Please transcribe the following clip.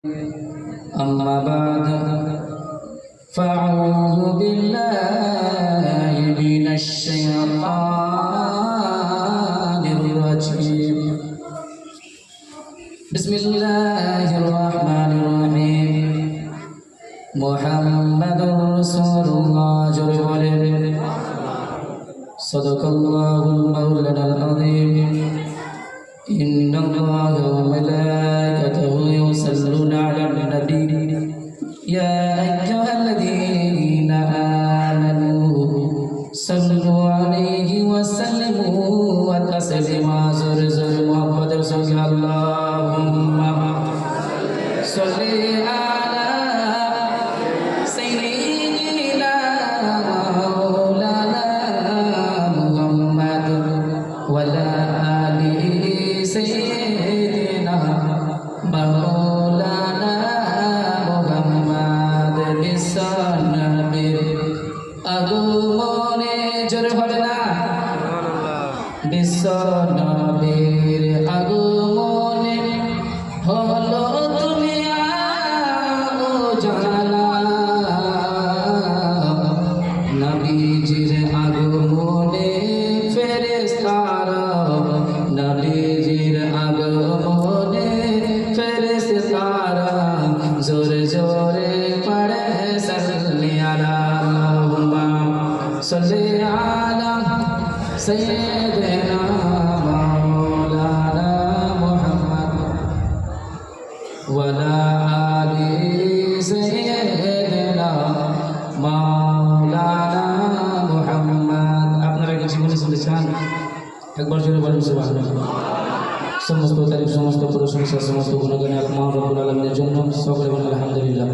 أما بعد فأعوذ بالله من الشيطان الرجيم بسم الله الرحمن الرحيم محمد رسول الله جل صدق الله المولى العظيم إن الله وملائكته يصلون على النبي يا أيها الذين آمنوا صلوا عليه وسلموا تسليما زر محمد رسول اللهم صل على سيدنا مولانا محمد وعلى آله سيدنا مولانا محمد বিশ্বনবীর আগমনে জোরে বলে না বিশ্বনবীর আগমনে হলো দুনিয়া উজালা নবীজির আগমনে ফেরেশতারা নবীজির আগমনে ফেরেশতারা জোরে জোরে পড়ে সাল্লি আলা সাল্লি আলা সাইয়্যিদিনা মাওলানা মুহাম্মদ ওয়া আলা আলি সাইয়্যিদিনা মাওলানা মুহাম্মদ। আপনারা কি জীবনে শুনেছেন? একবার জোরে বলুন সুবহানাল্লাহ। সমস্ত তারিফ, সমস্ত প্রশংসা, সমস্ত গুণগান আল্লাহ রাব্বুল আলামিনের জন্য। সকলে বলুন আলহামদুলিল্লাহ।